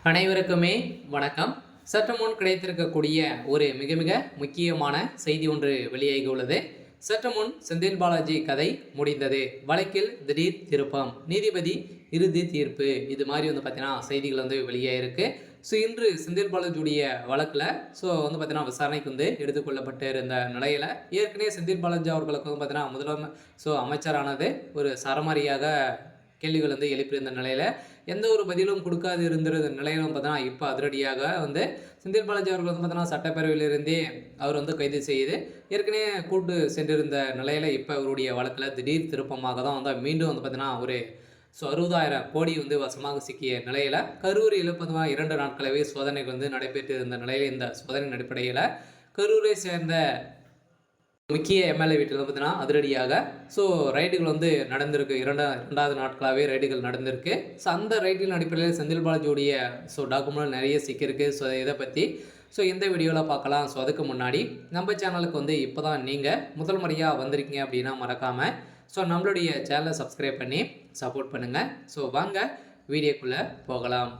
அனைவருக்குமே வணக்கம். சற்று முன் கிடைத்திருக்கக்கூடிய ஒரு மிக மிக முக்கியமான செய்தி ஒன்று வெளியாகி உள்ளது. சற்று முன் செந்தில் பாலாஜி கதை முடிந்தது, வழக்கில் திடீர் திருப்பம், நீதிபதி இறுதி தீர்ப்பு, இது மாதிரி பார்த்தீங்கன்னா செய்திகள் வெளியாயிருக்கு. ஸோ இன்று செந்தில் பாலாஜியுடைய வழக்கில் பார்த்தீங்கன்னா விசாரணைக்கு எடுத்துக்கொள்ளப்பட்டு இருந்த நிலையில் ஏற்கனவே செந்தில் பாலாஜி அவர்களுக்கு பார்த்தீங்கன்னா அமைச்சரானது ஒரு சரமாரியாக கேள்விகள் எழுப்பியிருந்த நிலையில் எந்த ஒரு பதிலும் கொடுக்காது இருந்திருந்த நிலையிலும் பார்த்தீங்கன்னா இப்போ அதிரடியாக செந்தில் பாலாஜி அவர்கள் பார்த்தீங்கன்னா சட்டப்பேரவையிலிருந்தே அவர் கைது செய்து ஏற்கனவே கூட்டு சென்றிருந்த நிலையில் இப்போ அவருடைய வழக்கில் திடீர் திருப்பமாக தான் மீண்டும் பார்த்தீங்கன்னா ஒரு 60,000 கோடி வசமாக சிக்கிய நிலையில் கரூரில் பார்த்தீங்கன்னா 2 நாட்களாகவே சோதனைகள் நடைபெற்று இருந்த நிலையில் இந்த சோதனையின் அடிப்படையில் கரூரை சேர்ந்த முக்கிய எம்எல்ஏ வீட்டில் பார்த்தீங்கன்னா அதிரடியாக ரைடுகள் நடந்திருக்கு. இரண்டாவது நாட்களாகவே ரைடுகள் நடந்திருக்கு. அந்த ரைட்டின் அடிப்படையில் செந்தில் பாலாஜியுடைய டாக்குமெண்ட் நிறைய சிக்கியிருக்கு. இதை பற்றி இந்த வீடியோவில் பார்க்கலாம். அதுக்கு முன்னாடி நம்ம சேனலுக்கு இப்போ தான் நீங்கள் முதல் முறையாக வந்திருக்கீங்க அப்படின்னா மறக்காமல் நம்மளுடைய சேனலை சப்ஸ்கிரைப் பண்ணி சப்போர்ட் பண்ணுங்கள். வாங்க வீடியோக்குள்ளே போகலாம்.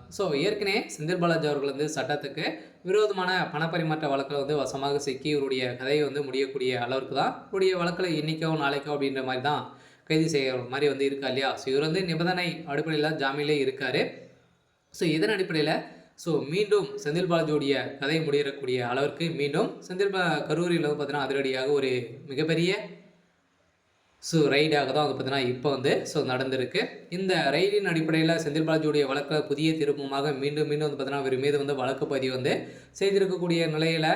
ஏற்கனவே செந்தில் பாலாஜி அவர்கள் சட்டத்துக்கு விரோதமான பணப்பரிமாற்ற வழக்கில் வசமாக சிக்கி இவருடைய கதையை முடியக்கூடிய அளவுக்கு தான் இவருடைய வழக்கில் இன்னைக்கோ நாளைக்கோ அப்படின்ற மாதிரி தான் கைது செய்கிற மாதிரி இருக்கா இல்லையா. இவர் நிபந்தனை அடிப்படையில் ஜாமீனிலே இருக்கார். இதன் அடிப்படையில் மீண்டும் செந்தில் பாலாஜியுடைய கதை முடியக்கூடிய அளவிற்கு மீண்டும் கரூரில் பார்த்தீங்கன்னா அதிரடியாக ஒரு மிகப்பெரிய ரைடாக தான் பார்த்தீங்கன்னா இப்போ நடந்திருக்கு. இந்த ரைடின் அடிப்படையில் செந்தில் பாலாஜியுடைய வழக்கில் புதிய திருப்பமாக மீண்டும் பார்த்தீங்கன்னா இவர் மீது வழக்கு பதிவு செய்திருக்கக்கூடிய நிலையில்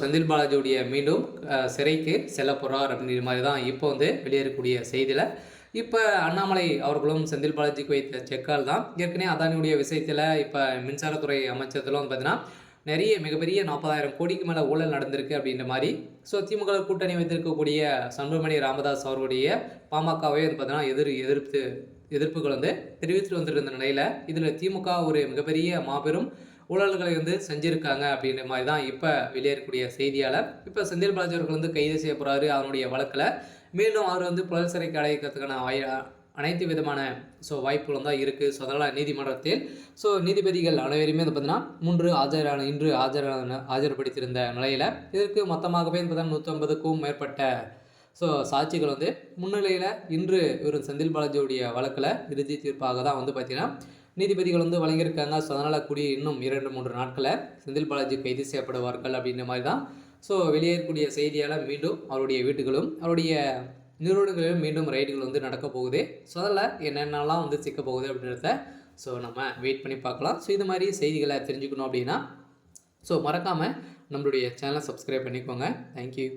செந்தில் பாலாஜியுடைய மீண்டும் சிறைக்கு செல்ல போகிறார் அப்படின்ற மாதிரி தான் இப்போ வெளியேறக்கூடிய செய்தியில் இப்போ அண்ணாமலை அவர்களும் செந்தில் பாலாஜிக்கு வைத்த செக்கால் தான் ஏற்கனவே அதானியுடைய விஷயத்தில் இப்போ மின்சாரத்துறை அமைச்சரத்தில் பார்த்தீங்கன்னா நிறைய மிகப்பெரிய 40,000 கோடிக்கு மேலே ஊழல் நடந்திருக்கு அப்படின்ற மாதிரி திமுக கூட்டணி வைத்திருக்கக்கூடிய சண்முகமணி ராமதாஸ் அவருடைய பாமகவே பார்த்தீங்கன்னா எதிர்ப்புகள் தெரிவித்துட்டு வந்துருந்த நிலையில் இதில் திமுக ஒரு மிகப்பெரிய மாபெரும் ஊழல்களை செஞ்சுருக்காங்க அப்படின்ற மாதிரி தான் இப்போ வெளியேறக்கூடிய செய்தியால் இப்போ செந்தில் பாலாஜி அவர்கள் கைது செய்ய போகிறாரு. அவனுடைய வழக்கில் மீண்டும் அவர் புழல் சிறைக்கு அடைக்கிறதுக்கான அனைத்து விதமான வாய்ப்புகளும் தான் இருக்குது. அதனால் நீதிமன்றத்தில் நீதிபதிகள் அனைவருமே பார்த்தீங்கன்னா இன்று ஆஜர்படுத்தியிருந்த நிலையில் இதற்கு மொத்தமாகவே பார்த்தீங்கன்னா 150க்கும் மேற்பட்ட சாட்சிகள் முன்னிலையில் இன்று ஒரு செந்தில் பாலாஜியுடைய வழக்கில் இறுதி தீர்ப்பாக தான் பார்த்தீங்கன்னா நீதிபதிகள் வழங்கியிருக்காங்க. அதனால் கூடிய இன்னும் 2-3 நாட்களில் செந்தில் பாலாஜி கைது செய்யப்படுவார்கள் அப்படின்ற மாதிரி தான் வெளியேறக்கூடிய செய்தியால் மீண்டும் அவருடைய வீட்டுகளும் அவருடைய நிறுவனங்களிலும் மீண்டும் ரைடுகள் நடக்க போகுது. அதில் என்னென்னலாம் சிக்க போகுது அப்படின்றத நம்ம வெயிட் பண்ணி பார்க்கலாம். இது மாதிரி செய்திகளை தெரிஞ்சுக்கணும் அப்படின்னா மறக்காமல் நம்மளுடைய சேனலை சப்ஸ்கிரைப் பண்ணிக்கோங்க. தேங்க்யூ.